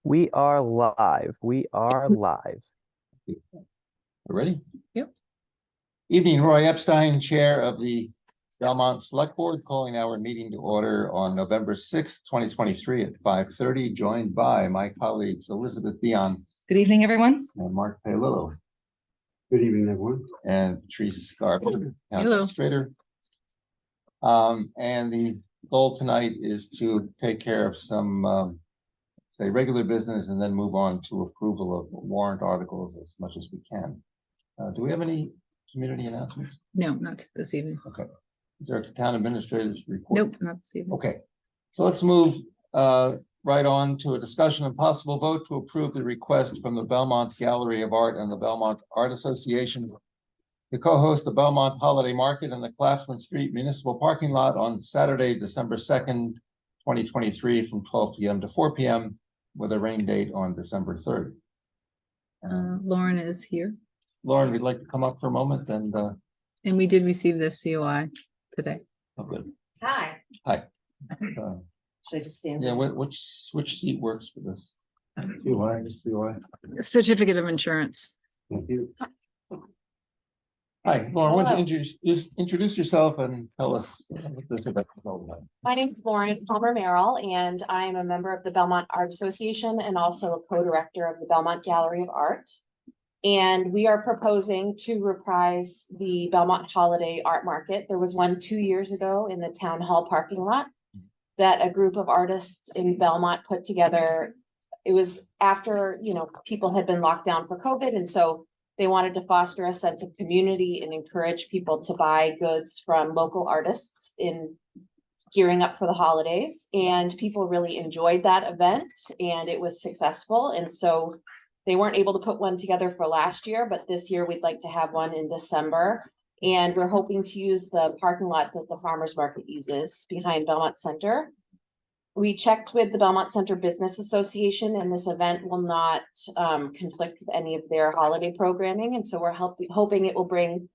We are live. We are live. Ready? Yep. Evening, Roy Epstein, Chair of the Belmont Select Board, calling our meeting to order on November 6th, 2023 at 5:30, joined by my colleagues Elizabeth Dion Good evening, everyone. and Mark Paolillo. Good evening, everyone. And Patrice Garber, Town Hello. Administrator. And the goal tonight is to take care of some say regular business and then move on to approval of warrant articles as much as we can. Do we have any community announcements? No, not this evening. Okay. Is there a town administrator's report? Nope, not this evening. Okay. So let's move right on to a discussion and possible vote to approve the request from the Belmont Gallery of Art and the Belmont Art Association to co-host the Belmont Holiday Market in the Claflin Street Municipal Parking Lot on Saturday, December 2nd, 2023 from 12 p.m. to 4 p.m. with a rain date on December 3rd. Lauren is here. Lauren, we'd like to come up for a moment and And we did receive this COI today. oh, good. Hi. Hi. Should I just stand? Yeah, which seat works for this? COI, Mr. COI. Certificate of insurance. Thank you. Hi, Lauren, why don't Hello. you introduce yourself and tell us what this event is all about? My name is Lauren Palmer Merrill, and I am a member of the Belmont Art Association and also a co-director of the Belmont Gallery of Art. And we are proposing to reprise the Belmont Holiday Art Market. There was one 2 years ago in the town hall parking lot that a group of artists in Belmont put together. It was after, people had been locked down for COVID, and so they wanted to foster a sense of community and encourage people to buy goods from local artists in gearing up for the holidays. And people really enjoyed that event and it was successful. And so they weren't able to put one together for last year, but this year we'd like to have one in December. And we're hoping to use the parking lot that the farmers market uses behind Belmont Center. We checked with the Belmont Center Business Association, and this event will not conflict with any of their holiday programming. And so we're hoping it will bring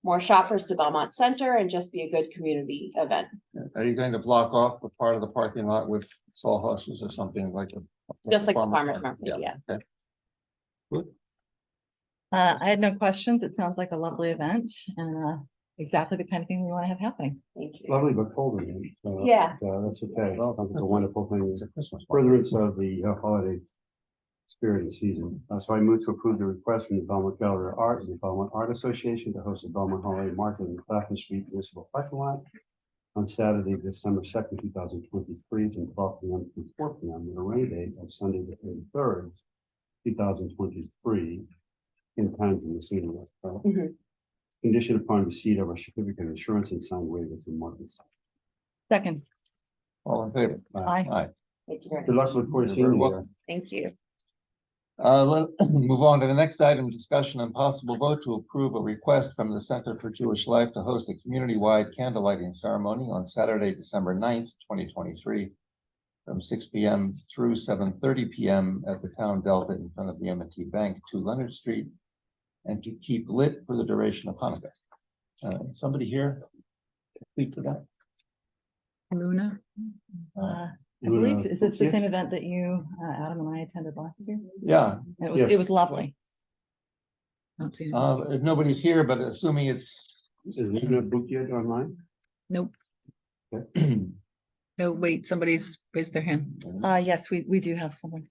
more shoppers to Belmont Center and just be a good community event. Are you going to block off a part of the parking lot with sawhorses or something like a? Just like the farmers market, yeah. Okay. Good. I had no questions. It sounds like a lovely event and exactly the kind of thing we want to have happening. Thank you. Lovely but cold again. Yeah. That's okay. Sounds like a wonderful thing. It's a Christmas. Furtherance of the holiday spirit and season. So I move to approve the request from the Belmont Gallery of Art and the Belmont Art Association to host the Belmont Holiday Market in the Claflin Street Municipal Parking Lot on Saturday, December 2nd, 2023 from 12 p.m. to 4 p.m. with a rain date of Sunday, the 33rd, 2023 in time to the scene. Mhm. Condition upon receipt of a certificate of insurance and signed waiver from markets. Second, All in favor? Aye. Aye. Thank you very Good much. luck with You're very welcome. Thank you. Let's move on to the next item, discussion and possible vote to approve a request from the Center for Jewish Life to host a community-wide candle lighting ceremony on Saturday, December 9th, 2023 from 6 p.m. through 7:30 p.m. at the Town Delta in front of the M&T Bank, 2 Leonard Street, and to keep lit for the duration of Hanukkah. Somebody here speak to that? Luna. I believe, is this the same event that you, Adam and I attended last year? Yeah, It Yes. was lovely. Don't see it. if nobody's here, but assuming it's Is Luna booked yet online? Nope. Okay. No, wait, somebody's raised their hand. Yes, we do have someone.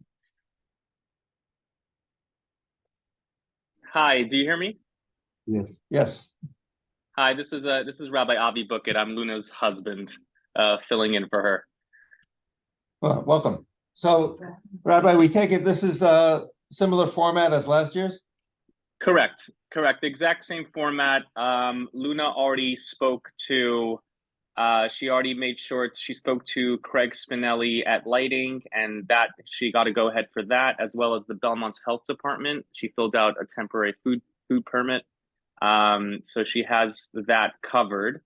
Hi, do you hear me? Yes. yes. Hi, this is Rabbi Avi Bucket. I'm Luna's husband, filling in for her. Well, welcome. So, Rabbi, we take it this is a similar format as last year's? Correct. The exact same format. Luna already spoke to, she already made sure she spoke to Craig Spinelli at lighting, and that she got to go ahead for that, as well as the Belmont's Health Department. She filled out a temporary food permit. So she has that covered.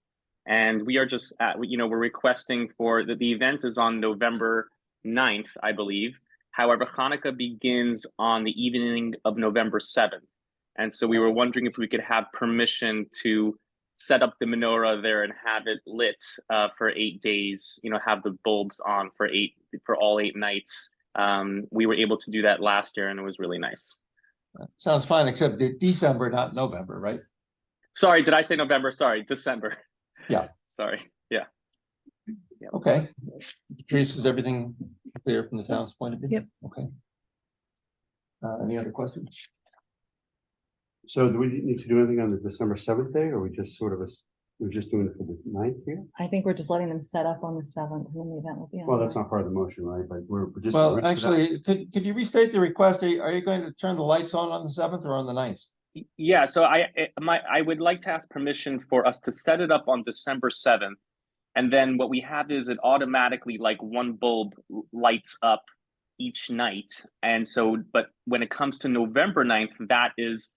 And we are just we're requesting for the event is on November 9th, I believe. However, Hanukkah begins on the evening of November 7th. And so we were wondering if we could have permission to set up the menorah there and have it lit for 8 days, have the bulbs on for all 8 nights We were able to do that last year, and it was really nice. Sounds fine, except December, not November, right? Sorry, did I say November? Sorry, December. Yeah. Sorry. Yeah. Okay. Patrice, is everything clear from the town's point of view? Yep. Okay. Any other questions? So do we need to do anything on the December 7th day, or we just sort of, we're just doing it for the 9th here? I think we're just letting them set up on the 7th, and then the event will be on. Well, the that's not part of the motion, right? But we're just. Well, actually, could you restate the request? Are you going to turn the lights on the 7th or on the 9th? Yeah, so I would like to ask permission for us to set it up on December 7th. And then what we have is it automatically like one bulb lights up each night. And so, but when it comes to November 9th, that is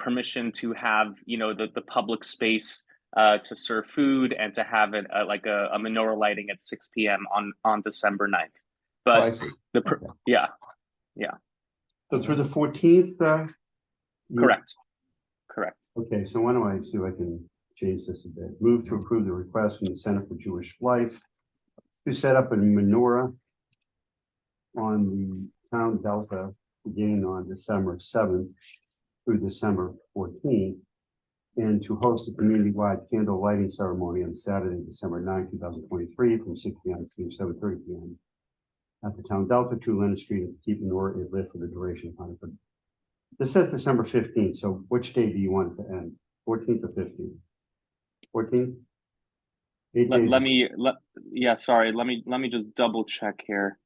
permission to have, you know, the public space to serve food and to have it like a menorah lighting at 6 p.m. on December 9th. But I see. yeah. So through the 14th, Correct. Okay, so why don't I see if I can change this a bit? Move to approve the request from the Center for Jewish Life to set up a menorah on the town delta beginning on December 7th through December 14th, and to host a community-wide candle lighting ceremony on Saturday, December 9th, 2023, from 6 p.m. to 7:30 p.m. at the town delta, 2 Leonard Street, and to keep the menorah lit for the duration of Hanukkah. This says December 15th, so which day do you want it to end? 14th or 15th? 14th? Let me just double check here.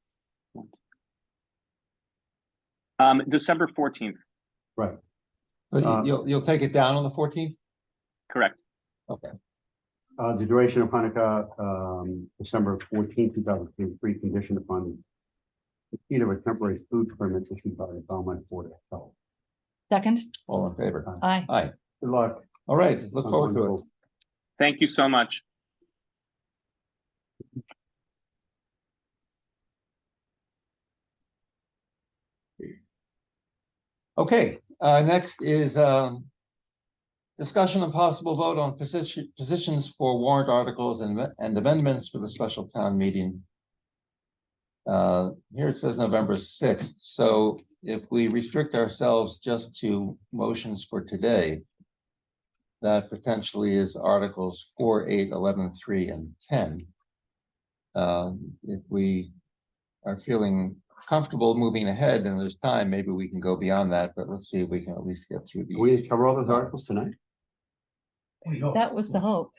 December 14th. Right. So you'll take it down on the 14th? Correct. Okay. The duration of Hanukkah, December 14th, 2023, conditioned upon the receipt of a temporary food permit issued by the Belmont Board of Health. Second, All in favor? aye. Aye. Good luck. All right, look forward to it. Thank you so much. Okay, next is discussion and possible vote on positions for warrant articles and amendments for the special town meeting. Here it says November 6th. So if we restrict ourselves just to motions for today, that potentially is articles 4, 8, 11, 3, and 10. If we are feeling comfortable moving ahead and there's time, maybe we can go beyond that, but let's see if we can at least get through these. We cover all those articles tonight? That was the hope.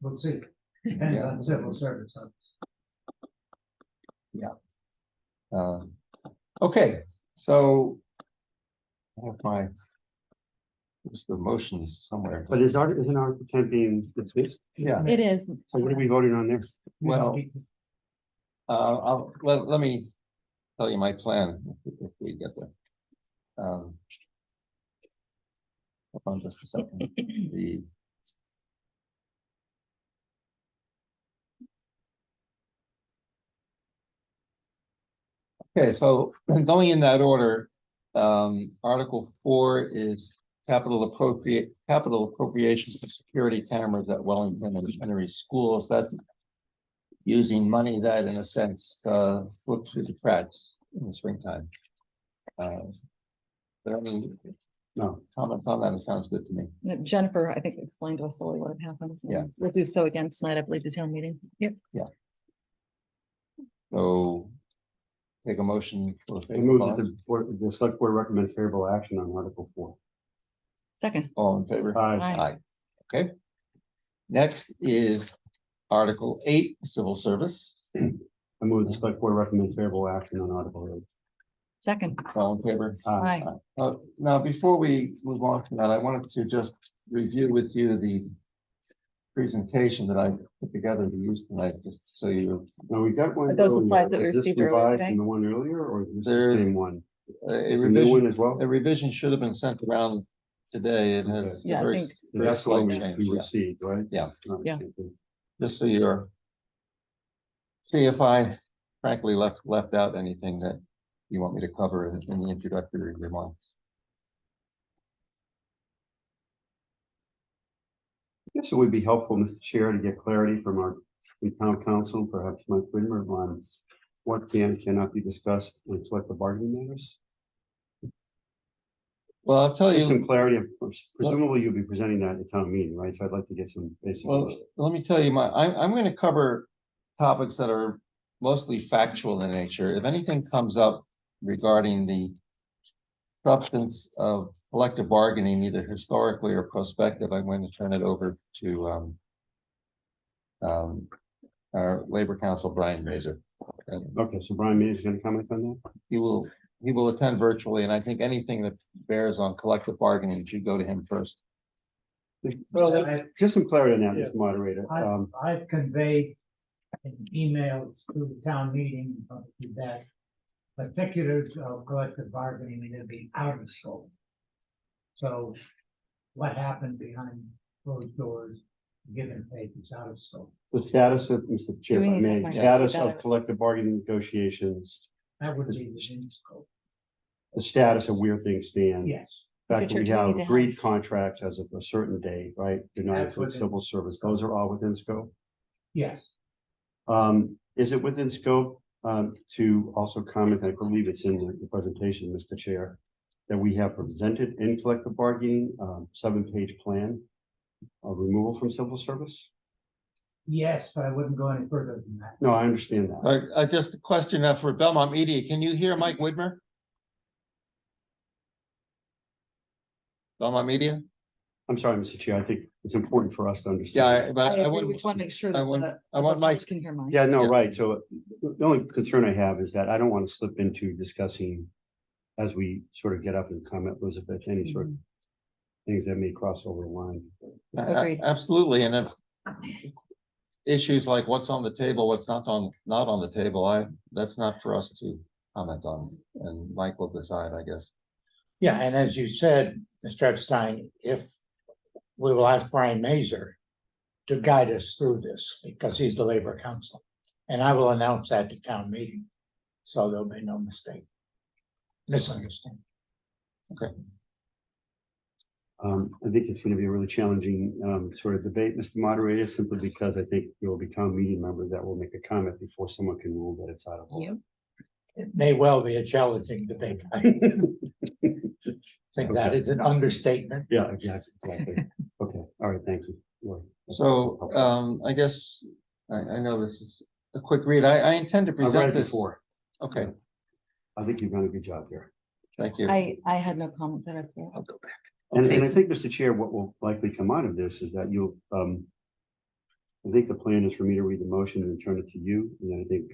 We'll see. Depends on civil service. Okay, so I have my just the motions somewhere. But isn't Article 10 being dismissed? Yeah, It is. So what are we voting on there? well, let me tell you my plan if we get there. Hold on just a second. Okay, so going in that order, Article 4 is capital appropriations for security cameras at Wellington and Henry schools. That's using money that, in a sense, slipped through the cracks in the springtime. But I mean, no comments on that. It sounds good to me. Jennifer, I think, explained to us fully what had happened. Yeah. We'll do so again tonight, I believe, the town meeting. Yep. So take a motion for I move that the select board recommend favorable action on Article 4. Second, all in favor? Aye. aye. Okay. Next is Article 8, civil service. I move the select board recommend favorable action on Article 8. Second, All in favor? aye. Now, before we move on to that, I wanted to just review with you the presentation that I put together to use tonight, just so you. Now, we got one. Are those the earlier. slides that we Is this received earlier revised today? from the one earlier, or is this There- the same one? a Is the new one revision. as well? A revision should have been sent around today. It has Okay. a Yeah, I very, think- very That's what slight we change. we Yeah. received, right? Yeah. Yeah. Just so you're. See if I frankly left out anything that you want me to cover in the introductory remarks. I guess it would be helpful, Mr. Chair, to get clarity from our town council, perhaps Mike Whitmer, on what can and cannot be discussed in collective bargaining matters? Well, I'll tell Just some you, clarity. Presumably you'll be presenting that at the town meeting, right? So I'd like to get some basic. well, let me tell you, I'm going to cover topics that are mostly factual in nature. If anything comes up regarding the substance of collective bargaining, either historically or prospective, I'm going to turn it over to our Labor Council, Brian Mazur. And Okay, so Brian May is going to comment on that? he will attend virtually, and I think anything that bears on collective bargaining should go to him first. Well, Just some clarity on that, Mr. Moderator. I've conveyed in emails to the town meeting that particulars of collective bargaining need to be out of scope. So what happened behind closed doors, give and take, is out of scope. The status of, Mr. Chair, if I need to may, find out status about of it. collective bargaining negotiations, That would be within scope. the status of where things stand. Yes, The fact Mr. that we Chair, do we have need to agreed have- contracts as of a certain date, right? Do not That's include within- civil service. Those are all within scope. yes. Is it within scope to also comment, I believe it's in the presentation, Mr. Chair, that we have presented in collective bargaining, 7-page plan of removal from civil service? Yes, but I wouldn't go any further than that. No, I understand that. Just a question for Belmont Media. Can you hear Mike Widmer? Belmont Media? I'm sorry, Mr. Chair, I think it's important for us to Yeah, understand. but I agree. wouldn't. We just want to make sure I that want- the I want the Mike- public can hear mine. Yeah, no, Yeah. right. So the only concern I have is that I don't want to slip into discussing as we sort of get up and comment, Elizabeth, any sort of things that may cross over the line. Agreed. Absolutely, and if issues like what's on the table, what's not on the table, that's not for us to comment on, and Mike will decide, I guess. Yeah, and as you said, Mr. Epstein, if we will ask Brian Mazur to guide us through this, because he's the Labor Council. And I will announce that to town meeting, so there'll be no misunderstanding. I think it's going to be a really challenging sort of debate, Mr. Moderator, simply because I think there will be town meeting members that will make a comment before someone can rule that it's out of order. It may well be a challenging debate. I think that is an understatement. Yeah, exactly. Okay, all right, thank you. Lori. So, I guess, I know this is a quick read. I intend to I've read present it this. before. Okay, I think you've done a good job here. thank you. I had no comments that I've. I'll go back. And I think, Mr. Chair, what will likely come out of this is that you'll, I think the plan is for me to read the motion and turn it to you. And I think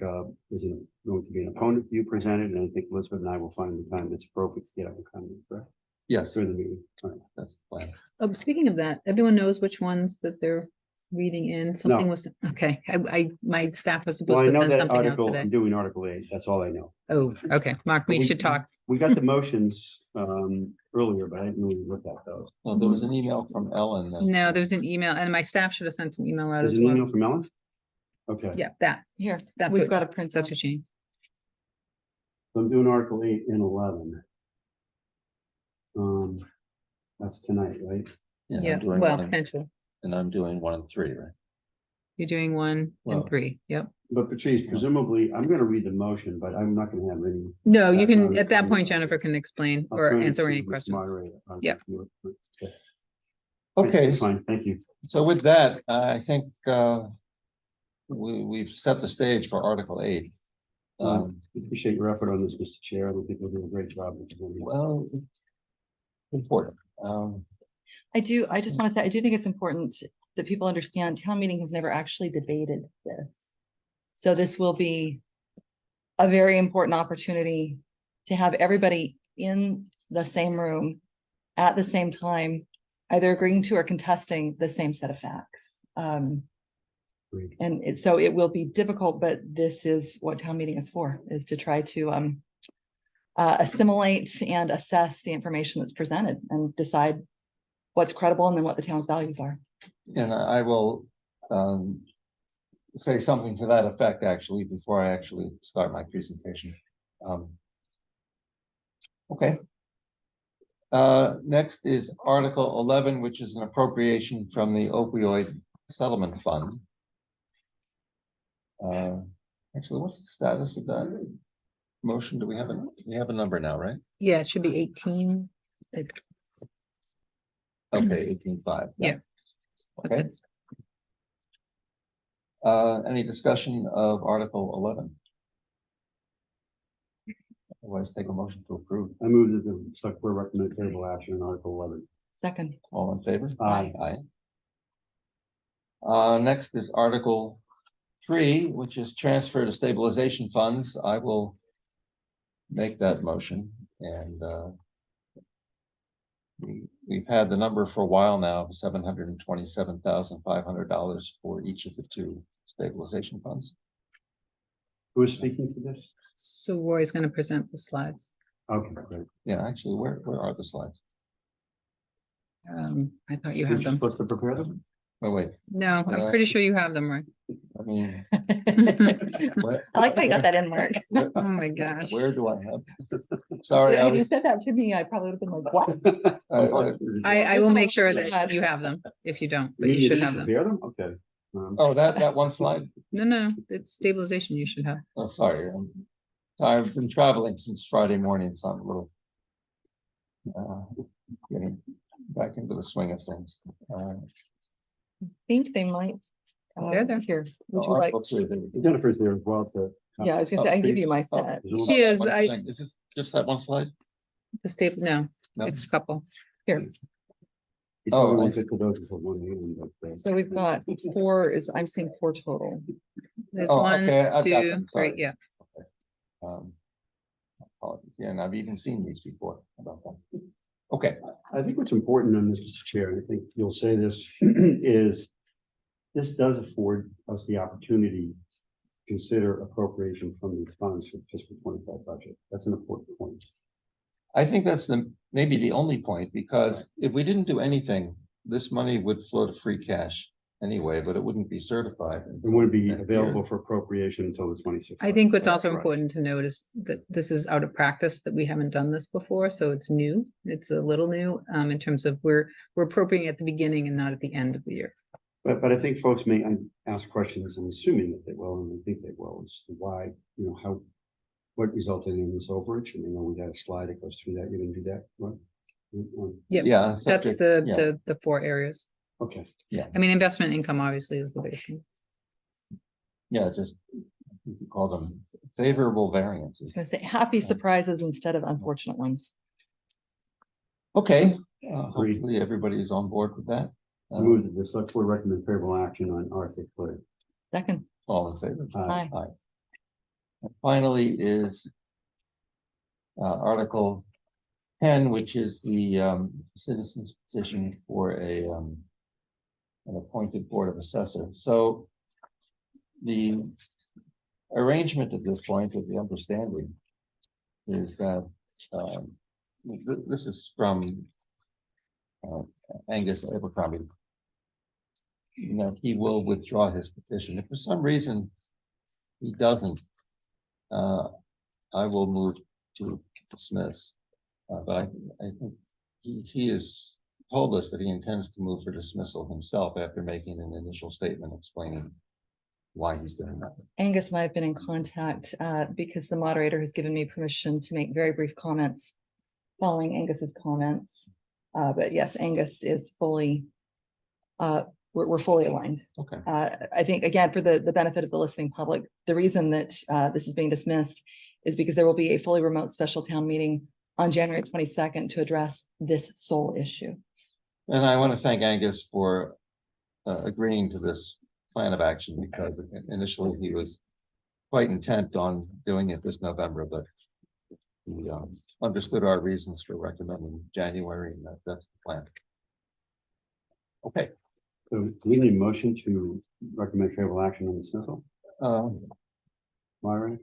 there's going to be an opponent you presented, and I think Elizabeth and I will find the time that's appropriate to get up and comment, correct? Yes, During the meeting. All right. that's the plan. Oh, speaking of that, everyone knows which ones that they're reading in. Something was, okay, my staff was Well, supposed I to know send that something out article, today. I'm doing Article 8, that's all I know. Oh, okay, Mark, we should talk. We got the motions earlier, but I didn't really look at those. Well, there was an email from Ellen. that- No, there's an email, and my staff should have sent an email out There's as an well. email from Ellen? Okay, Yeah, that, Here, That's we've what- got a print. that's what she, so I'm doing Article 8 and 11. That's tonight, right? Yeah, I'm yeah, doing well, one and- potential. And I'm doing 1 and 3, right? You're doing 1 Well- and 3, yep. But Patrice, presumably, I'm gonna read the motion, but I'm not gonna have any. No, you can, Background at that point, comment. Jennifer can explain I'll or turn it answer to any Ms. questions. Moderator. Yep. Okay. Okay, That's fine, thank you. so with that, I think we've set the stage for Article 8. Appreciate your effort on this, Mr. Chair. I think we're doing a great job. Well, important. I just want to say, I do think it's important that people understand town meeting has never actually debated this. So this will be a very important opportunity to have everybody in the same room at the same time, either agreeing to or contesting the same set of facts. Agreed. And so it will be difficult, but this is what town meeting is for, is to try to assimilate and assess the information that's presented and decide what's credible and then what the town's values are. And I will say something to that effect, actually, before I actually start my presentation. Okay. Next is Article 11, which is an appropriation from the opioid settlement fund. Actually, what's the status of that motion? Do we have a number now, right? Yeah, it should be 18. Okay, 18.5. Yeah. Okay. Any discussion of Article 11? Otherwise, take a motion to approve. I move that the select board recommend favorable action on Article 11. Second. All in favor? Aye. Aye. Next is Article 3, which is transfer to stabilization funds. I will make that motion, and we've had the number for a while now of $727,500 for each of the two stabilization funds. Who is speaking to this? So Roy's going to present the slides. Okay, great. Yeah, actually, where are the slides? I thought you Who's had them. supposed to prepare them? Oh, wait, No, I'm pretty sure you have them, Roy. I mean, I like how you got that in, Mark. Oh my gosh. where do I have? Sorry, I Had you was, said that to me, I probably would have been like, what? I will make sure that you have them if you don't, but you should have them. Prepare them? Okay. oh, that one slide? No, it's stabilization you should have. Oh, sorry. I've been traveling since Friday morning, so I'm a little getting back into the swing of things. I think they might. They're there. Here, would you like? Jennifer's there as well to. Yeah, I was gonna say, I can give you my set. She is, but Is this just that one slide? the stable, no, No? it's a couple. Here, You Oh, probably I won't see. get to those until one meeting, but, so we've got four, I'm seeing four total. There's Oh, one, okay, I've got two, them, three, sorry. yeah. Apologies. Yeah, and I've even seen these before about that. Okay, I think what's important on this, Mr. Chair, and I think you'll say this, is this does afford us the opportunity to consider appropriation from these funds for fiscal 25 budget. That's an important point. I think that's maybe the only point, because if we didn't do anything, this money would flow to free cash anyway, but it wouldn't be certified. It wouldn't be available for appropriation until the 26th. I think what's also Correct. important to note is that this is out of practice, that we haven't done this before, so it's new. It's a little new, in terms of we're appropriating at the beginning and not at the end of the year. But I think folks may ask questions, and assuming that they will, and I think they will, as to why, what resulted in this overage. And we got a slide that goes through that. You didn't do that, right? Yep. Yeah. That's subject- yeah, the four areas. Okay. I mean, investment income obviously is the biggest one. Yeah, just you could call them favorable I was variances. gonna say happy surprises instead of unfortunate ones. Okay, Agreed. hopefully everybody is on board with that. I move that the select board recommend favorable action on Article 3. Second, All in favor? aye. Aye. And finally is Article 10, which is the citizens petition for an appointed board of assessor. So the arrangement at this point, of the understanding, is that this is from Angus Abercrombie, that he will withdraw his petition. If for some reason he doesn't, I will move to dismiss. But I think he has told us that he intends to move for dismissal himself after making an initial statement explaining why he's doing that. Angus and I have been in contact because the moderator has given me permission to make very brief comments following Angus's comments. But yes, Angus is fully, we're fully aligned. Okay. I think, again, for the benefit of the listening public, the reason that this is being dismissed is because there will be a fully remote special town meeting on January 22nd to address this sole issue. And I want to thank Angus for agreeing to this plan of action, because initially he was quite intent on doing it this November, but he understood our reasons for recommending January, and that's the plan. Okay. So do we need a motion to recommend favorable action on dismissal? Myra?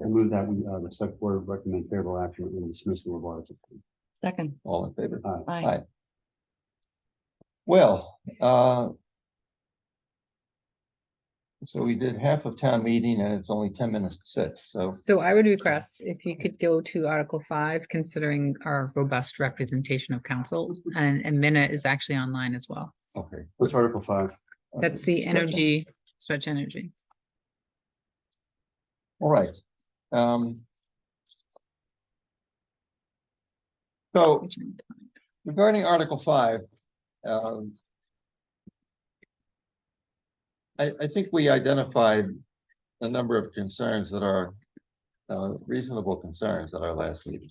I move that the select board recommend favorable action on dismissal of Article 3. Second, All in favor? Aye. aye. Well, so we did half of town meeting and it's only 10 minutes to 6, so. So I would request if you could go to Article 5, considering our robust representation of council, and Minna is actually online as well. Okay. What's Article 5? That's the energy, stretch energy. All right. So regarding Article 5, I think we identified a number of concerns that are reasonable concerns at our last meeting.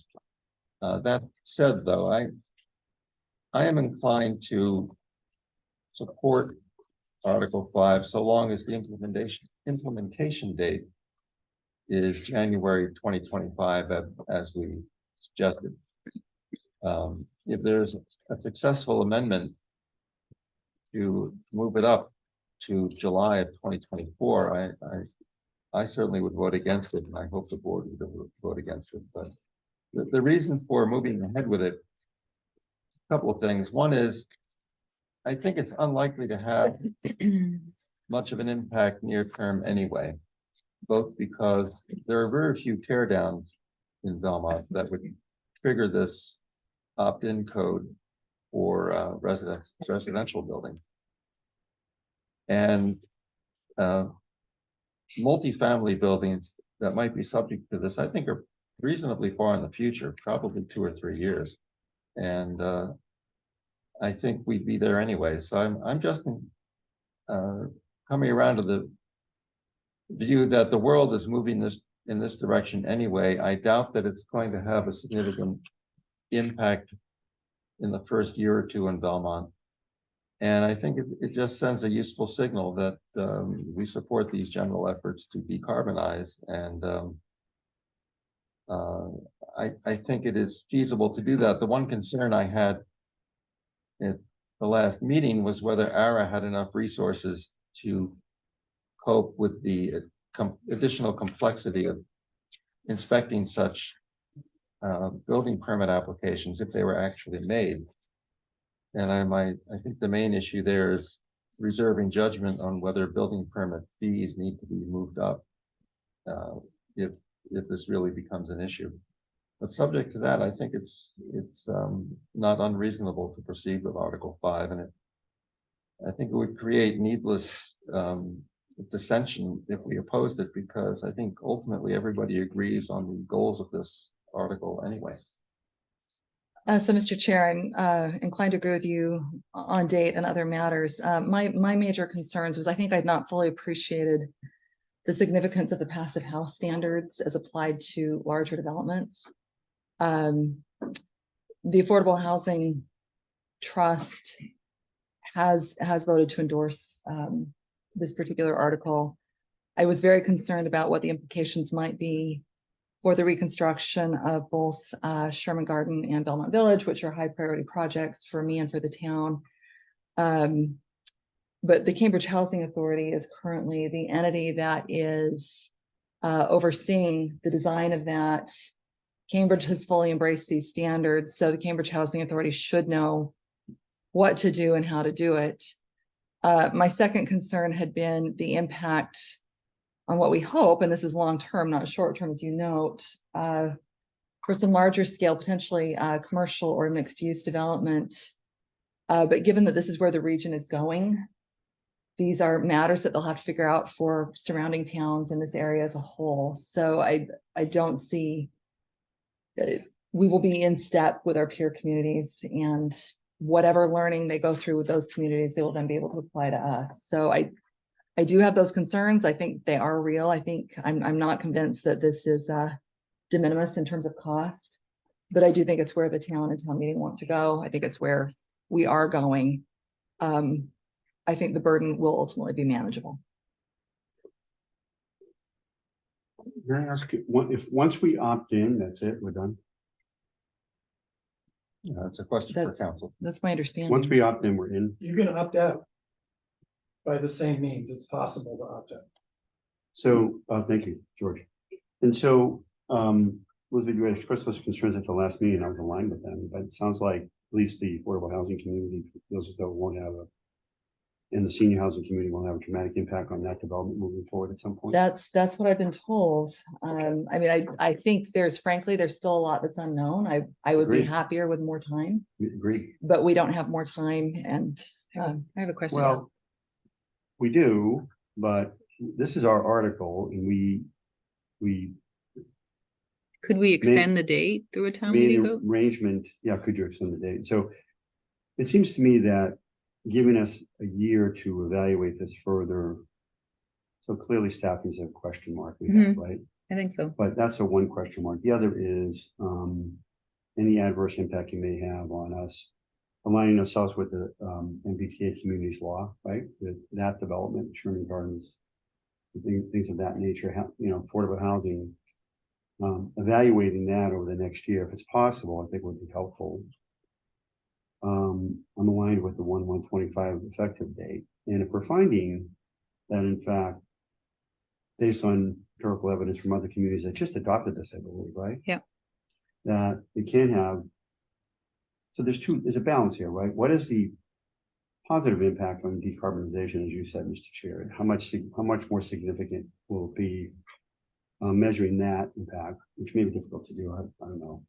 That said, though, I am inclined to support Article 5 so long as the implementation date is January 2025, as we suggested. If there's a successful amendment to move it up to July of 2024, I certainly would vote against it, and I hope the board would vote against it. But the reason for moving ahead with it, a couple of things. One is, I think it's unlikely to have much of an impact near term anyway, both because there are very few tear downs in Belmont that would trigger this opt-in code for residential building. And multifamily buildings that might be subject to this, I think, are reasonably far in the future, probably 2 or 3 years. And I think we'd be there anyway. So I'm just coming around to the view that the world is moving in this direction anyway. I doubt that it's going to have a significant impact in the first year or two in Belmont. And I think it just sends a useful signal that we support these general efforts to decarbonize. And I think it is feasible to do that. The one concern I had at the last meeting was whether ARA had enough resources to cope with the additional complexity of inspecting such building permit applications if they were actually made. And I think the main issue there is reserving judgment on whether building permit fees need to be moved up if this really becomes an issue. But subject to that, I think it's not unreasonable to proceed with Article 5, and I think it would create needless dissension if we opposed it, because I think ultimately everybody agrees on the goals of this article anyway. So, Mr. Chair, I'm inclined to agree with you on date and other matters. My major concerns was I think I'd not fully appreciated the significance of the passive house standards as applied to larger developments. The Affordable Housing Trust has voted to endorse this particular article. I was very concerned about what the implications might be for the reconstruction of both Sherman Garden and Belmont Village, which are high priority projects for me and for the town. But the Cambridge Housing Authority is currently the entity that is overseeing the design of that. Cambridge has fully embraced these standards, so the Cambridge Housing Authority should know what to do and how to do it. My second concern had been the impact on what we hope, and this is long-term, not short-term, as you note, for some larger scale, potentially commercial or mixed-use development. But given that this is where the region is going, these are matters that they'll have to figure out for surrounding towns in this area as a whole. So I don't see that we will be in step with our peer communities, and whatever learning they go through with those communities, they will then be able to apply to us. So I do have those concerns. I think they are real. I think I'm not convinced that this is de minimis in terms of cost, but I do think it's where the town and town meeting want to go. I think it's where we are going. I think the burden will ultimately be manageable. Can I ask you, if once we opt in, that's it, we're done? It's a question for council. That's my understanding. Once we opt in, we're in. You can opt out by the same means. It's possible to opt out. So, thank you, George. And so, Elizabeth, you expressed those concerns at the last meeting. I was aligned with them, but it sounds like at least the affordable housing community feels as though it won't have and the senior housing community will have a dramatic impact on that development moving forward at some point. That's what I've been told. I mean, I think frankly, there's still a lot that's unknown. I would be happier with more time. Agreed. But we don't have more time. And I have a question. Well, we do, but this is our article, and we we Could we extend the date through a town made meeting an vote? arrangement, yeah, could you extend the date? So it seems to me that giving us a year to evaluate this further. So clearly staffing is a question mark we have, right? I think so. But that's a one question mark. The other is any adverse impact you may have on us aligning ourselves with the MBTA communities law, right? With that development, Sherman Gardens, things of that nature, affordable housing. Evaluating that over the next year, if it's possible, I think would be helpful. I'm aligned with the 1/1/25 effective date. And if we're finding that in fact, based on empirical evidence from other communities that just adopted this, I believe, right? Yeah. That it can have. So there's a balance here, right? What is the positive impact on decarbonization, as you said, Mr. Chair? How much more significant will it be measuring that impact, which may be difficult to do, I don't know,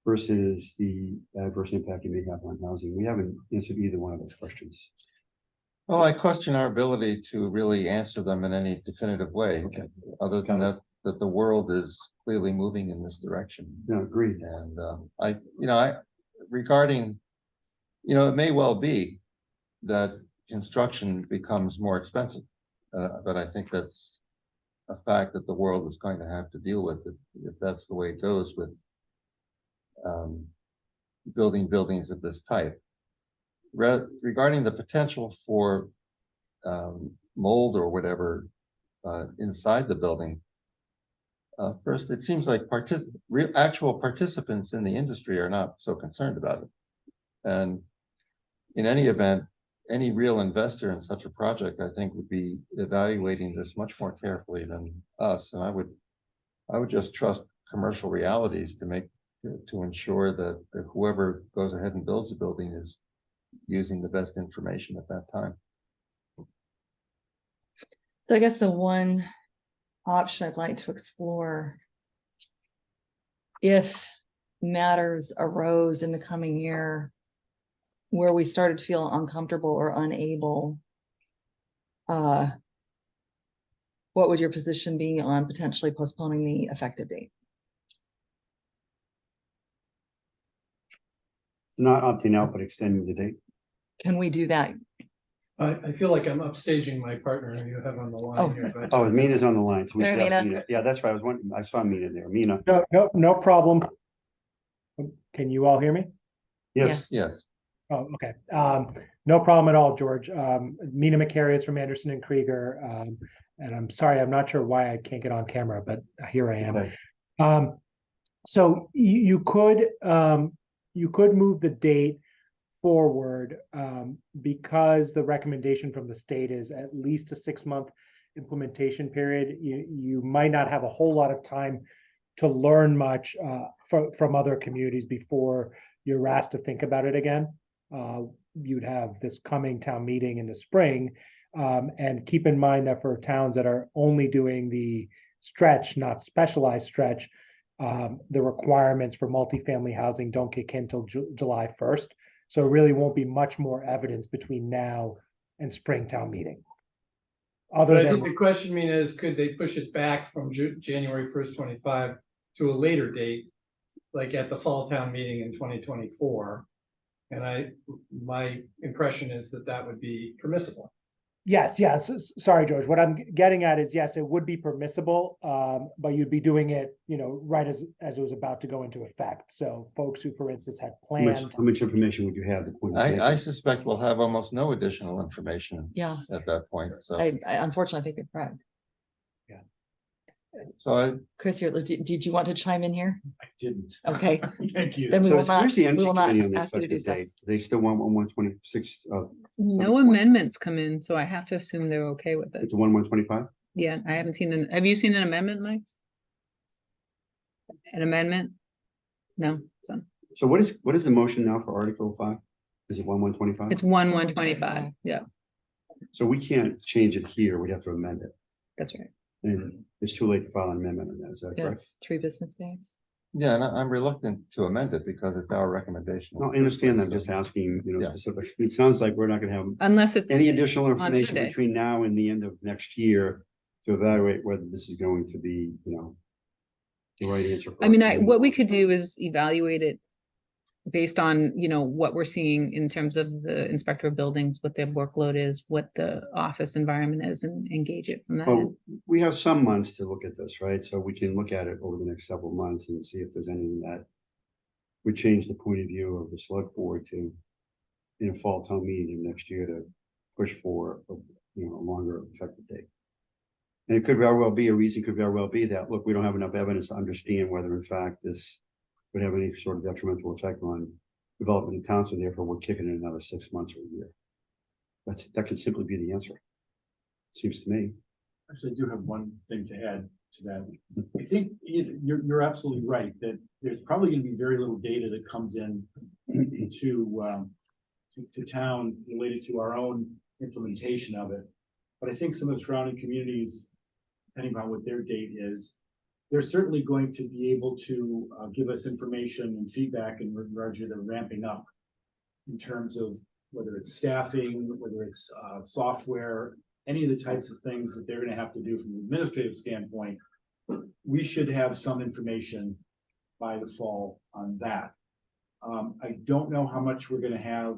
versus the adverse impact you may have on housing? We haven't answered either one of those questions. Well, I question our ability to really answer them in any definitive way, Okay. other than that the world is clearly moving in this direction. Yeah, agreed. And regarding, it may well be that construction becomes more expensive. But I think that's a fact that the world is going to have to deal with if that's the way it goes with building buildings of this type. Regarding the potential for mold or whatever inside the building, first, it seems like actual participants in the industry are not so concerned about it. And in any event, any real investor in such a project, I think, would be evaluating this much more carefully than us. And I would just trust commercial realities to ensure that whoever goes ahead and builds a building is using the best information at that time. So I guess the one option I'd like to explore, if matters arose in the coming year where we started to feel uncomfortable or unable, what would your position be on potentially postponing the effective date? Not opting out, but extending the date. Can we do that? I feel like I'm upstaging my partner who you have on the line here, but. Oh, Mina's on the line. So we Sorry, should ask Mina. Mina. Yeah, that's right. I was wondering, I saw Mina there. Mina. No problem. Can you all hear me? Yes. Yes. Oh, okay. No problem at all, George. Mina McCary from Anderson and Krieger. And I'm sorry, I'm not sure why I can't get on camera, but here I am. Okay. So you could move the date forward because the recommendation from the state is at least a 6-month implementation period. You might not have a whole lot of time to learn much from other communities before you're asked to think about it again. You'd have this coming town meeting in the spring, and keep in mind that for towns that are only doing the stretch, not specialized stretch, the requirements for multifamily housing don't kick in till July 1st. So it really won't be much more evidence between now and spring town meeting. But I think the question, Mina, is could they push it back from January 1st, 25 to a later date, like at the fall town meeting in 2024? And my impression is that would be permissible. Yes. Sorry, George. What I'm getting at is, yes, it would be permissible, but you'd be doing it, right as it was about to go into effect. So folks who, for instance, had planned. How much information would you have? I suspect we'll have almost no additional information. Yeah. At that point. So I unfortunately think you're correct. Yeah. So Chris, did you want to chime in here? I didn't. Okay. Thank you. Then we So will not, where's the we energy will not committee on the ask you to do effective so. date? They still want 1/1/26. No amendments come in, so I have to assume they're okay with it. It's 1/1/25. Yeah, I haven't seen have you seen an amendment, Mike? An amendment? No, So what is the motion now for Article 5? Is it 1/1/25? it's 1/1/25. Yeah, So we can't change it here. We'd have to amend it. that's right. And it's too late to file an amendment on that. Is that Yeah, correct? it's 3 business days. yeah, and I'm reluctant to amend it because it's our recommendation. No, I understand that. I'm just asking, Yeah. specific. It sounds like we're not going to have Unless it's any additional information Monday. between now and the end of next year to evaluate whether this is going to be, the right answer. For I mean, us. what we could do is evaluate it based on, what we're seeing in terms of the inspector of buildings, what their workload is, what the office environment is, and engage it from that Well, end. we have some months to look at this, right? So we can look at it over the next several months and see if there's anything that would change the point of view of the select board to, in a fall town meeting next year, to push for, a longer effective date. And it could very well be, a reason could very well be that, look, we don't have enough evidence to understand whether in fact this would have any sort of detrimental effect on development in town, so therefore we're kicking it another 6 months or a year. That could simply be the answer. Seems to me. Actually, I do have one thing to add to that. I think you're absolutely right that there's probably going to be very little data that comes in to town related to our own implementation of it. But I think some of the surrounding communities, depending on what their date is, they're certainly going to be able to give us information and feedback in regard to the ramping up in terms of whether it's staffing, whether it's software, any of the types of things that they're going to have to do from an administrative standpoint. We should have some information by the fall on that. I don't know how much we're going to have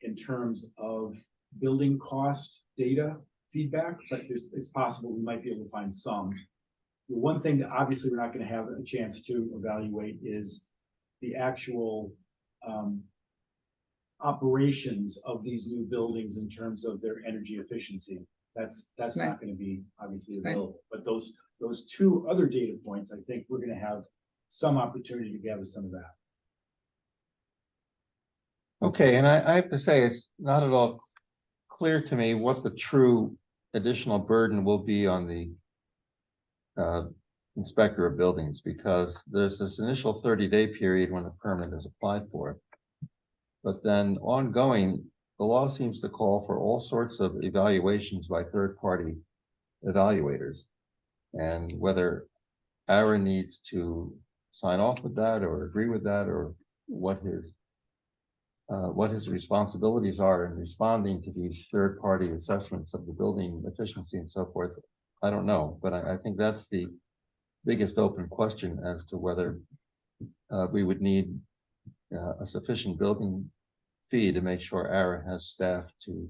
in terms of building cost data feedback, but it's possible we might be able to find some. The one thing that obviously we're not going to have a chance to evaluate is the actual operations of these new buildings in terms of their energy efficiency. That's Right. not going to be obviously available. But those two other data points, I think we're going to have some opportunity to gather some of that. Okay, and I have to say, it's not at all clear to me what the true additional burden will be on the inspector of buildings, because there's this initial 30-day period when the permit is applied for. But then ongoing, the law seems to call for all sorts of evaluations by third-party evaluators. And whether Aaron needs to sign off with that or agree with that, or what his responsibilities are in responding to these third-party assessments of the building efficiency and so forth, I don't know. But I think that's the biggest open question as to whether we would need a sufficient building fee to make sure Aaron has staff to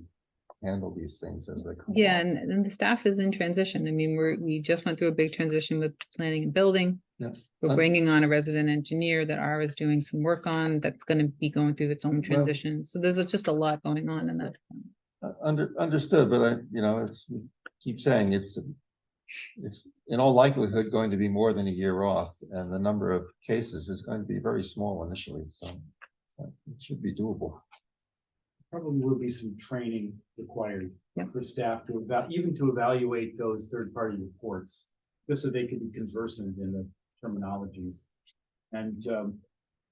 handle these things as they come Yeah, along. and the staff is in transition. I mean, we just went through a big transition with planning and building. Yes. We're bringing on a resident engineer that Ara is doing some work on, that's gonna be going through its own transition. So there's just a lot going on in that. Understood, but keep saying it's in all likelihood going to be more than a year off, and the number of cases is going to be very small initially, so it should be doable. Probably will be some training required Yep. for staff to even to evaluate those third-party reports, just so they can be conversant in the terminologies. And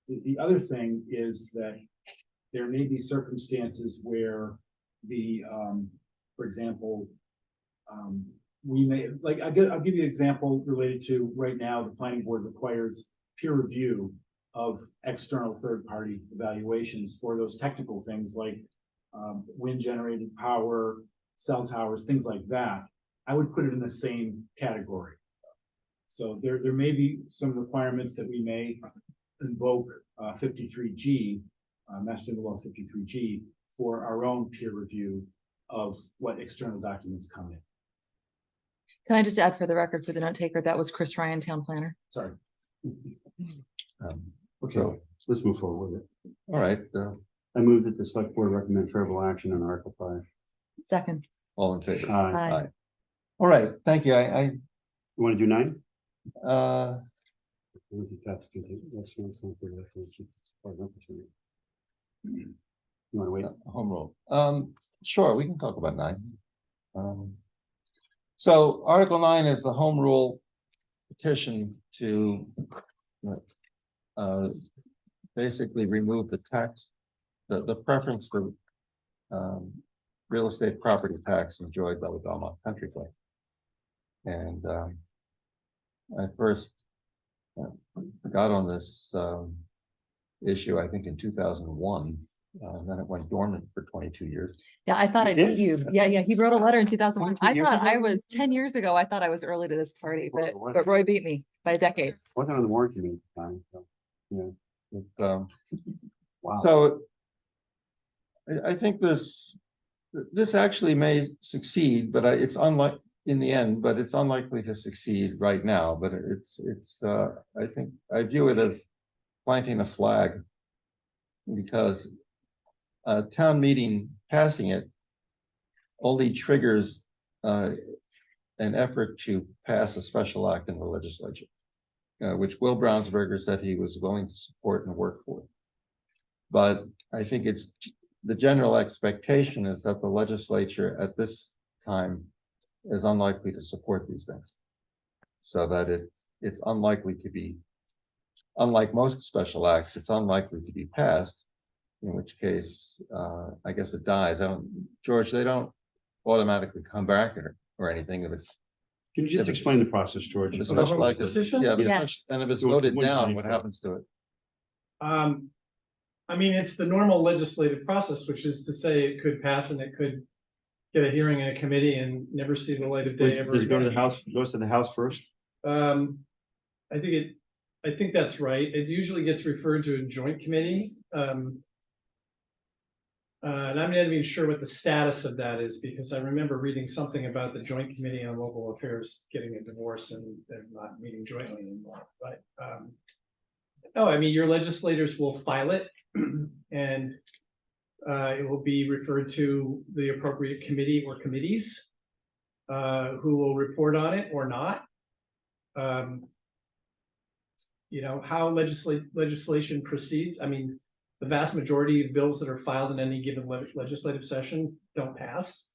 the other thing is that there may be circumstances where for example, we may, like, I'll give you an example related to right now, the planning board requires peer review of external third-party evaluations for those technical things like wind generated power, cell towers, things like that. I would put it in the same category. So there may be some requirements that we may invoke 53G, Master General Law 53G, for our own peer review of what external documents come in. Can I just add for the record, for the note taker, that was Chris Ryan, town planner. Sorry. Okay, So, let's move forward with it. all right, I move that the select board recommend favorable action on Article 5. Second. all in favor? Aye. Aye. All right, thank you. You want to do 9? Uh, I don't think that's good. That's not something that it's part of opportunity. You want to wait? home rule. Sure, we can talk about 9. So Article 9 is the home rule petition to basically remove the tax, the preference for real estate property tax enjoyed by the Belmont Country Club. And I first got on this issue, I think, in 2001, Then it went dormant for 22 years. Yeah, I thought I did? beat you. Yeah, he wrote a letter in 2001. 22 I years thought I ago? was 10 years ago. I thought I was early to this party, Well, it but was. Roy beat me by a decade. Wasn't on the warrant committee at the time, so, yeah, But, wow. so I think this actually may succeed, but it's unlike in the end, but it's unlikely to succeed right now. But I think I view it as planting a flag, because town meeting passing it only triggers an effort to pass a special act in the legislature, which Will Brownsberger said he was going to support and work for. But I think it's the general expectation is that the legislature at this time is unlikely to support these things, so that it's unlikely to be, unlike most special acts, it's unlikely to be passed, in which case I guess it dies. George, they don't automatically come back or anything if it's. Can you just explain the process, George? The special act is, yeah, but Yes. and if it's George, voted one down, time, what please. happens to it? I mean, it's the normal legislative process, which is to say it could pass and it could get a hearing in a committee and never see the light of day ever. Does it go to the again. House, goes to the House first? I think that's right. It usually gets referred to a joint committee. And I'm not even sure what the status of that is, because I remember reading something about the Joint Committee on Local Affairs getting a divorce and they're not meeting jointly anymore. But no, I mean, your legislators will file it and it will be referred to the appropriate committee or committees who will report on it or not. You know, how legislation proceeds. I mean, the vast majority of bills that are filed in any given legislative session don't pass.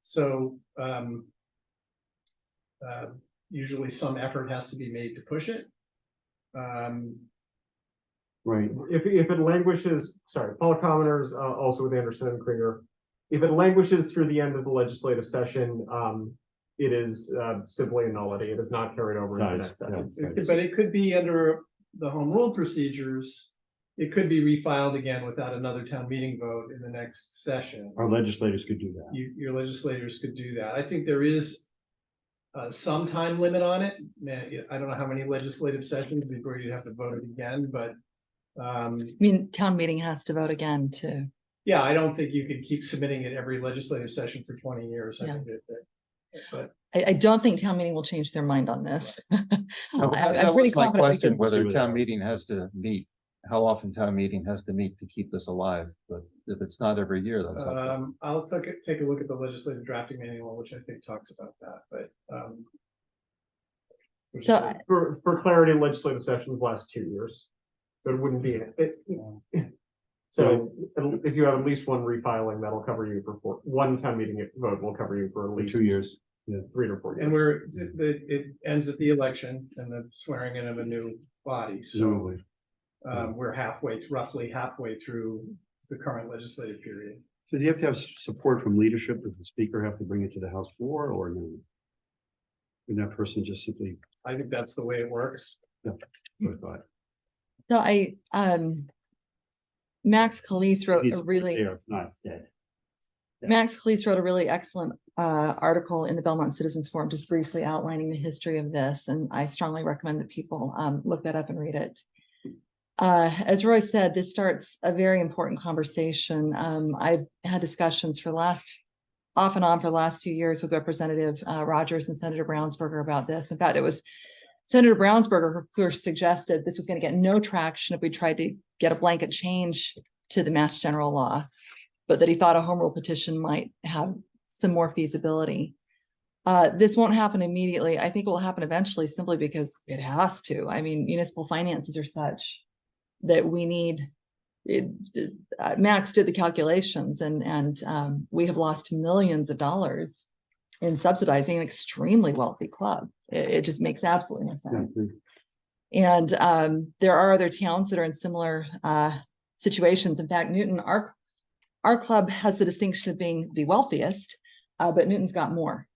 So usually some effort has to be made to push it. Right. If it languishes, sorry, Paul Commoners, also with Anderson and Kringer, if it languishes through the end of the legislative session, it is simply a nullity. It is not carried over into the next session. But it could be under the home rule procedures. It could be refiled again without another town meeting vote in the next session. Our legislators could do that. Your legislators could do that. I think there is some time limit on it. I don't know how many legislative sessions before you'd have to vote it again, but I mean, town meeting has to vote again too. yeah, I don't think you could keep submitting it every legislative session for 20 years. Yeah. But I don't think town meeting will change their mind on this. No, I'm that pretty was my confident we question, can- whether See town what meeting has to meet, how often town meeting has to meet to keep this alive. But if it's not every year, that's okay. I'll take a look at the legislative drafting manual, which I think talks about that, but which So is- For clarity, legislative sessions last 2 years. So it wouldn't be, so if you have at least one refiling, that'll cover you for one town meeting vote will cover you for at least 2 years. 3 or 4 years. and it ends at the election and the swearing in of a new body, so Presumably. we're roughly halfway through the current legislative period. So do you have to have support from leadership? Does the speaker have to bring it to the House floor, or no? Can that person just simply? I think that's the way it works. So Max Calise wrote a really, It's not, it's dead. Max Calise wrote a really excellent article in the Belmont Citizens Forum, just briefly outlining the history of this. And I strongly recommend that people look that up and read it. As Roy said, this starts a very important conversation. I've had discussions off and on for the last 2 years with Representative Rogers and Senator Brownsberger about this. In fact, it was Senator Brownsberger who suggested this was going to get no traction if we tried to get a blanket change to the Mass General Law, but that he thought a home rule petition might have some more feasibility. This won't happen immediately. I think it will happen eventually simply because it has to. I mean, municipal finances are such that we need it. Max did the calculations and we have lost millions of dollars in subsidizing an extremely wealthy club. It just makes absolutely no sense. And there are other towns that are in similar situations. In fact, Newton, our club has the distinction of being the wealthiest, but Newton's got more.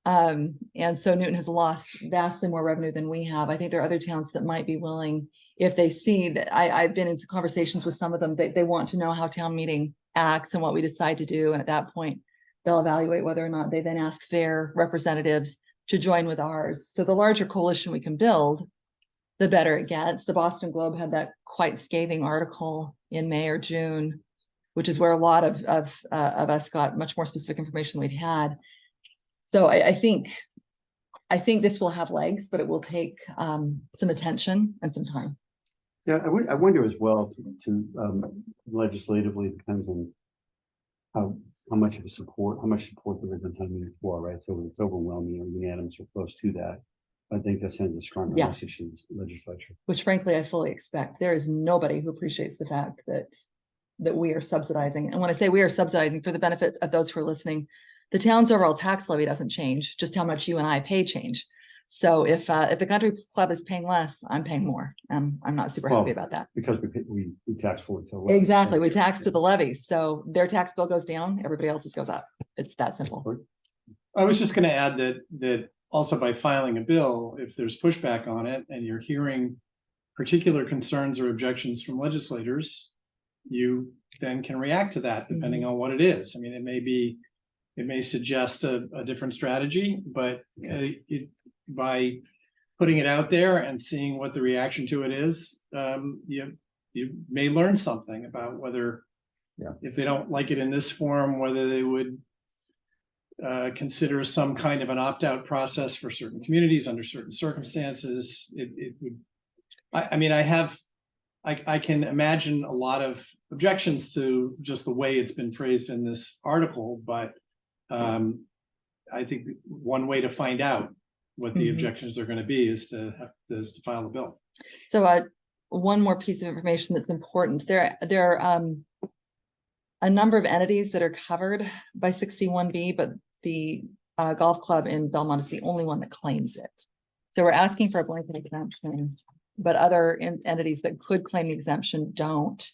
And so Newton has lost vastly more revenue than we have. I think there are other towns that might be willing, if they see that I've been in conversations with some of them, they want to know how town meeting acts and what we decide to do. And at that point, they'll evaluate whether or not they then ask their representatives to join with ours. So the larger coalition we can build, the better it gets. The Boston Globe had that quite scathing article in May or June, which is where a lot of us got much more specific information than we'd had. So I think this will have legs, but it will take some attention and some time. Yeah, I wonder as well legislatively, it depends on how much support there is in town meeting floor, right? So when it's overwhelming or unanimous or close to that, I think that sends a stronger message to the legislature. Which frankly, I fully expect. There is nobody who appreciates the fact that we are subsidizing. And when I say we are subsidizing, for the benefit of those who are listening, the town's overall tax levy doesn't change, just how much you and I pay change. So if the country club is paying less, I'm paying more. And I'm not super happy about that. Because we tax for it. So Exactly. We tax to the levies. So their tax bill goes down, everybody else's goes up. It's that simple. I was just gonna add that also by filing a bill, if there's pushback on it and you're hearing particular concerns or objections from legislators, you then can react to that depending on what it is. I mean, it may suggest a different strategy, but by putting it out there and seeing what the reaction to it is, you may learn something about whether, if they don't like it in this form, whether they would consider some kind of an opt-out process for certain communities under certain circumstances. It would, I can imagine a lot of objections to just the way it's been phrased in this article, but I think one way to find out what the objections are going to be is to file a bill. So one more piece of information that's important. There are a number of entities that are covered by 61B, but the golf club in Belmont is the only one that claims it. So we're asking for a blanket exemption, but other entities that could claim the exemption don't.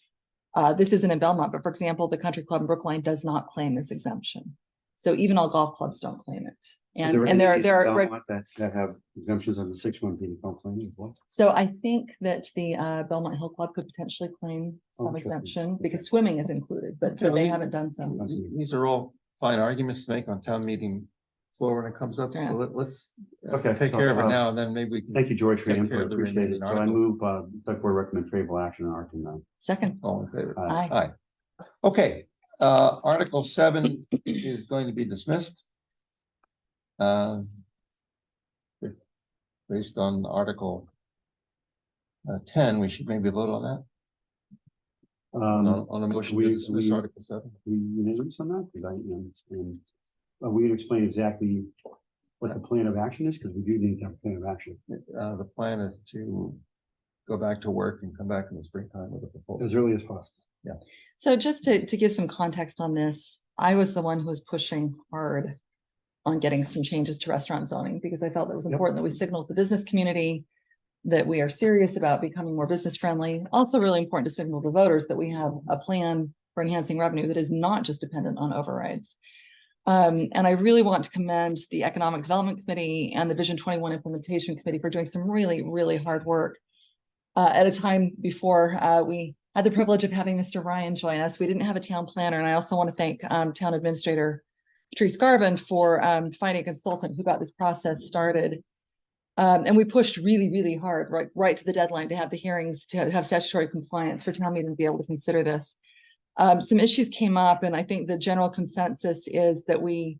This isn't in Belmont, but for example, the country club in Brookline does not claim this exemption. So even all golf clubs don't claim it. And there are that have exemptions on the 61B don't claim it. What? So I think that the Belmont Hill Club could potentially claim some exemption because swimming is included, but they haven't done so. These are all fine arguments to make on town meeting floor when it comes up. Yeah. So let's take care of it now, and then maybe we can. Thank you, George, for your take care input. of the Appreciate it. remaining So I articles. move select board recommend favorable action on Article 9. Second. All in favor? Aye. Aye. Okay, Article 7 is going to be dismissed. Based on Article 10, we should maybe vote on that. On a motion to dismiss Article 7. We unanimous on that? Because I understand. We can explain exactly what the plan of action is, because we do need to have a plan of action. The plan is to go back to work and come back in the springtime with a proposal. As early as possible. Yeah. So just to give some context on this, I was the one who was pushing hard on getting some changes to restaurant zoning because I felt it was important that we signaled the business community that we are serious about becoming more business friendly. Also really important to signal the voters that we have a plan for enhancing revenue that is not just dependent on overrides. And I really want to commend the Economic Development Committee and the Vision 21 Implementation Committee for doing some really, really hard work at a time before we had the privilege of having Mr. Ryan join us. We didn't have a town planner, and I also want to thank Town Administrator Patrice Garvin for finding a consultant who got this process started. And we pushed really, really hard, right to the deadline to have the hearings, to have statutory compliance for town meeting to be able to consider this. Some issues came up, and I think the general consensus is that we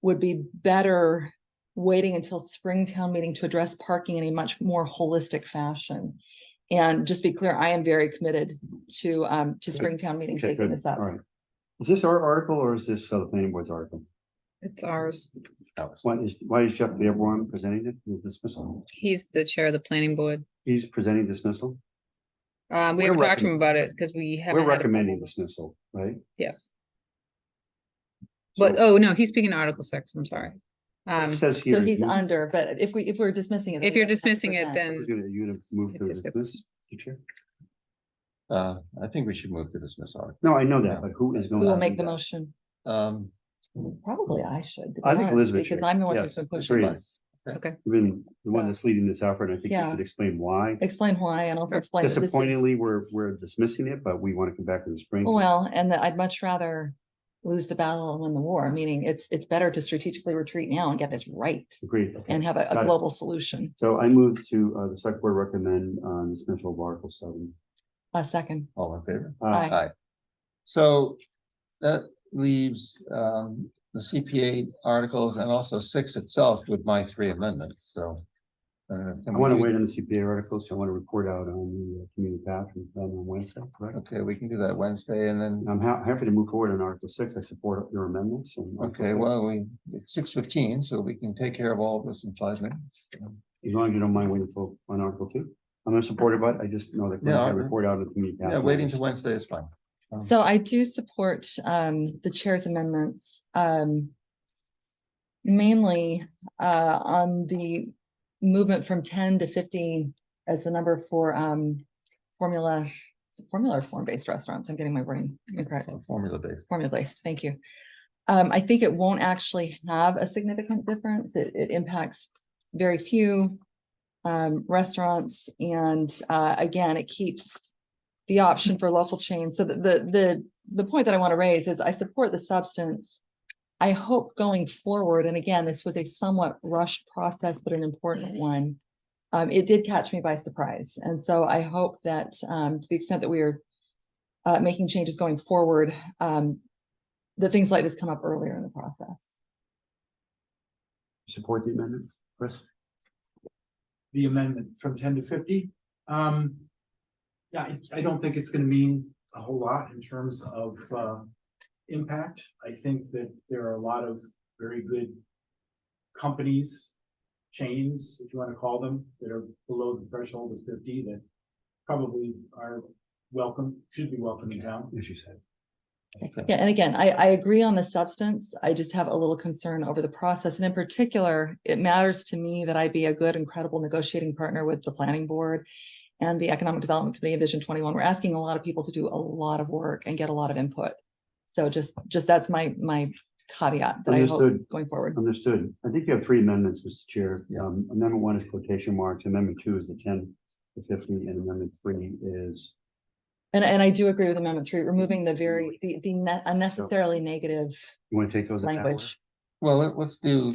would be better waiting until spring town meeting to address parking in a much more holistic fashion. And just be clear, I am very committed to spring town meeting taking this up. All right. Is this our article or is this the planning board's article? It's ours. Why is Jeff Beerborn presenting it with dismissal? He's the chair of the planning board. He's presenting dismissal? We haven't talked to him about it because we haven't. We're recommending dismissal, right? Yes. So- But, oh, no, he's speaking to Article 6, I'm sorry. It says here. So he's under, but if we're dismissing it. If you're dismissing it, 10%. then You're gonna move to This gets- dismiss, Mr. Chair? I think we should move to dismiss article. No, I know that, but who is going? We will to make do the that? motion. Probably I should. to be I think honest, Elizabeth Because should. I'm the one Yes, who's been pushing agreed. this. Even the one So- that's leading this effort, I think you Yeah. could explain why. Explain why and I'll explain. that this is- Disappointingly, we're dismissing it, but we want to come back in the spring. Well, and that I'd much rather lose the battle and win the war, meaning it's better to strategically retreat now and get this right Agreed. Okay. and have a Got it. global solution. So I move to, the select board recommend, dismissal of Article 7. A second. All in favor? Aye. Aye. So that leaves the CPA articles and also 6 itself with my 3 amendments, so. I want to wait on the CPA articles, so I want to report out on the community bathroom plan on Wednesday, correct? Okay, we can do that Wednesday and then, I'm happy to move forward on Article 6. I support your amendments. And Article okay, 6. well, it's 6:15, so we can take care of all of this in 5 minutes. As long as you don't mind waiting until on Article 2. I'm going to support it, but I just know that Yeah, I report out on the community. Yeah, bathroom. waiting till Wednesday is fine. So I do support the chair's amendments. Mainly on the movement from 10 to 50 as the number for formula or form-based restaurants. I'm getting my brain incorrect. Formula-based. Formula-based, thank you. I think it won't actually have a significant difference. It impacts very few restaurants, and again, it keeps the option for local chains. So the point that I want to raise is I support the substance. I hope going forward, and again, this was a somewhat rushed process, but an important one. It did catch me by surprise. And so I hope that to the extent that we are making changes going forward, that things like this come up earlier in the process. Support the amendment, Chris? The amendment from 10 to 50. Yeah, I don't think it's gonna mean a whole lot in terms of impact. I think that there are a lot of very good companies, chains, if you want to call them, that are below the threshold of 50 that probably are welcome, should be welcome in town. As you said. Yeah, and again, I agree on the substance. I just have a little concern over the process. And in particular, it matters to me that I be a good and credible negotiating partner with the planning board and the Economic Development Committee of Vision 21. We're asking a lot of people to do a lot of work and get a lot of input. So just that's my caveat that I hope Understood. going forward. Understood. I think you have 3 amendments, Mr. Chair. Amendment 1 is quotation marks. Amendment 2 is the 10 to 50, and Amendment 3 is. And I do agree with Amendment 3, removing the unnecessarily negative You want to take those in that order? language. Well, let's do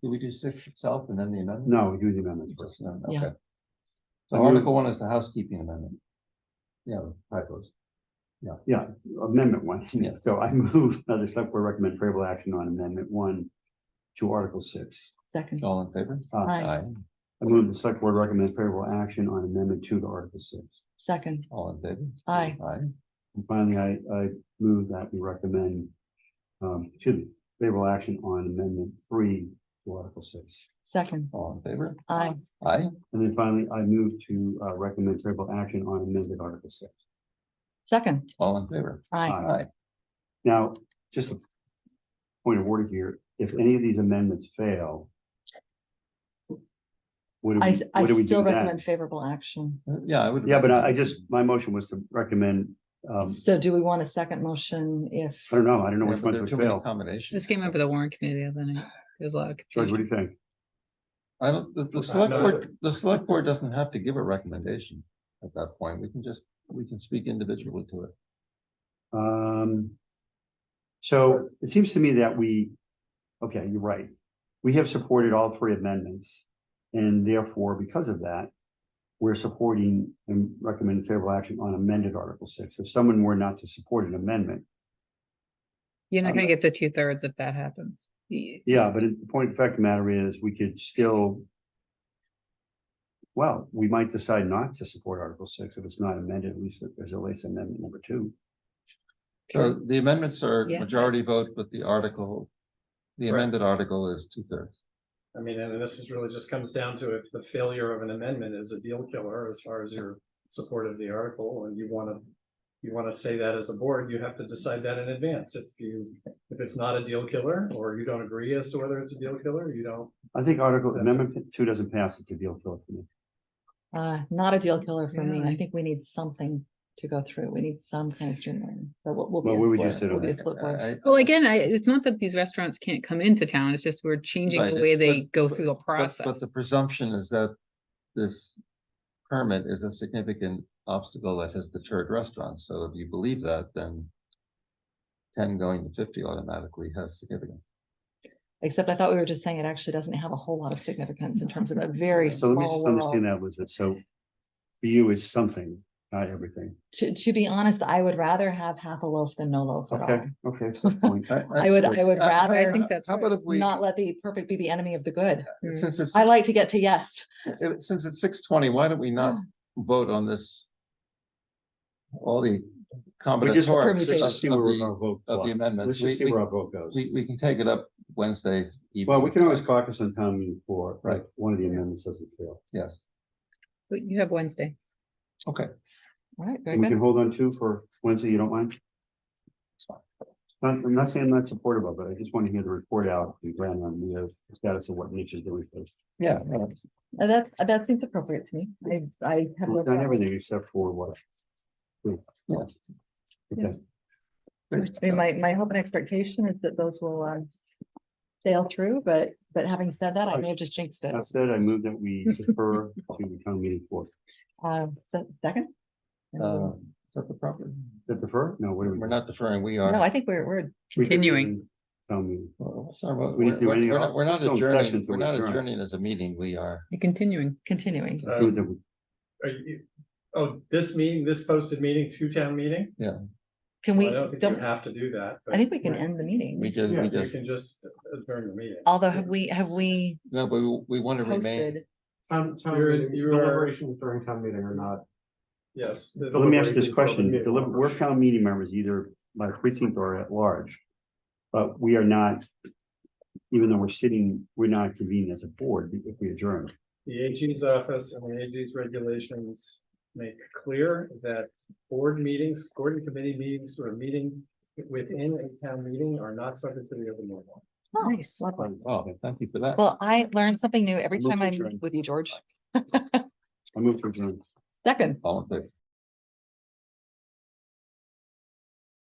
we do 6 itself and then the amendment? No, we do the amendments first. Yeah. Okay. So Article 1 is the housekeeping amendment. Yeah, typos. Yeah, Amendment 1. Yeah. So I move the select board recommend favorable action on Amendment 1 to Article 6. Second. All in favor? Aye. I move the select board recommend favorable action on Amendment 2 to Article 6. Second. All in favor? Aye. Aye. And finally, I move that we recommend, favorable action on Amendment 3 to Article 6. Second. All in favor? Aye. Aye. And then finally, I move to recommend favorable action on amended Article 6. Second. All in favor? Aye. Aye. Now, just a point of order here, if any of these amendments fail, what do I we do still then? recommend favorable action. Yeah, I would. Yeah, but I just, my motion was to recommend, So do we want a second motion if? I don't know which Yeah, but ones there are would too many fail. combinations. This came up with the warrant committee the other night. There's a lot of George, what confusion. do you think? I don't, the select board doesn't have to give a recommendation at that point. We can speak individually to it. So it seems to me that okay, you're right. We have supported all 3 amendments. And therefore, because of that, we're supporting and recommending favorable action on amended Article 6. If someone were not to support an amendment. You're not gonna get the 2/3 if that happens. Yeah, but the point of fact of the matter is, we could still. Well, we might decide not to support Article 6 if it's not amended, at least there's at least amendment number 2. So the amendments are Yeah. majority vote, but the amended article is 2/3. I mean, and this is really just comes down to if the failure of an amendment is a deal killer as far as your support of the article, and you want to say that as a board, you have to decide that in advance. If it's not a deal killer, or you don't agree as to whether it's a deal killer, you don't. I think Amendment 2 doesn't pass, it's a deal killer for me. Not a deal killer for me. Yeah. I think we need something to go through. We need some kind of streamlining. So we'll be Well, a we split, just did we'll on be a that. split board. Well, again, it's not that these restaurants can't come into town, it's just we're changing Right, the way they but- go but- through the But process. the presumption is that this permit is a significant obstacle that has deterred restaurants. So if you believe that, then 10 going to 50 automatically has significance. Except I thought we were just saying it actually doesn't have a whole lot of significance in terms of a very So let me small just understand world. that, Elizabeth. So for you, it's something, not everything. To be honest, I would rather have half a loaf than no loaf at all. Okay, okay, fair point. I would rather I think that's How right. about if we, not let the perfect be the enemy of the good. since it's, I like to get to yes. since it's 6:20, why don't we not vote on this? All the We just combinatorics Let's just see where our vote. of the flies. amendments. Let's just see where our vote goes. We can take it up Wednesday evening. Well, we can always caucus on town meeting floor, Right. right? One of the amendments doesn't fail. Yes, But you have Wednesday. okay. All right, very And we can good. hold on to for Wednesday, you don't mind? I'm not saying I'm not supportive of it. I just want to hear the report out and grant on the status of what Mitch is doing. For us. Yeah. That seems appropriate to me. I have no We've done problem. everything except for what? Yes. Okay. I mean, my hope and expectation is that those will sail through, but having said that, I may have just jinxed it. That said, I move that we defer to the town meeting floor. Second? Is that the proper? That defer? No, what are we? We're not deferring, we are. No, I think we're We could Continuing. even Town meeting. Sorry, but We need to do any- we're not we're still in adjourning, session, so we're we not adjourn. adjourning as a meeting, we are. You're continuing. continuing. Do the- Are you, oh, this meeting, this posted meeting to town meeting? Can Well, we, I don't think you don't, have to do that. I think we can end the meeting. We just, Yeah, we You just, can just adjourn the meeting. Although have we no, but we want to remain. posted? Town You're- meeting, you are- deliberations during town meeting are not. Yes. the Let me ask you this deliberations are question. open meeting law. We're town meeting members, either by precinct or at large. But we are not, even though we're sitting, we're not convening as a board if we adjourn. The AG's office and the AG's regulations make clear that board meetings, board and committee meetings, or meeting within a town meeting are not subject to the open meeting law. Nice, lovely. Oh, thank you for that. Well, I learned something new every Move time to I'm adjourn. with you, George. I move to adjourn. Second. All in favor?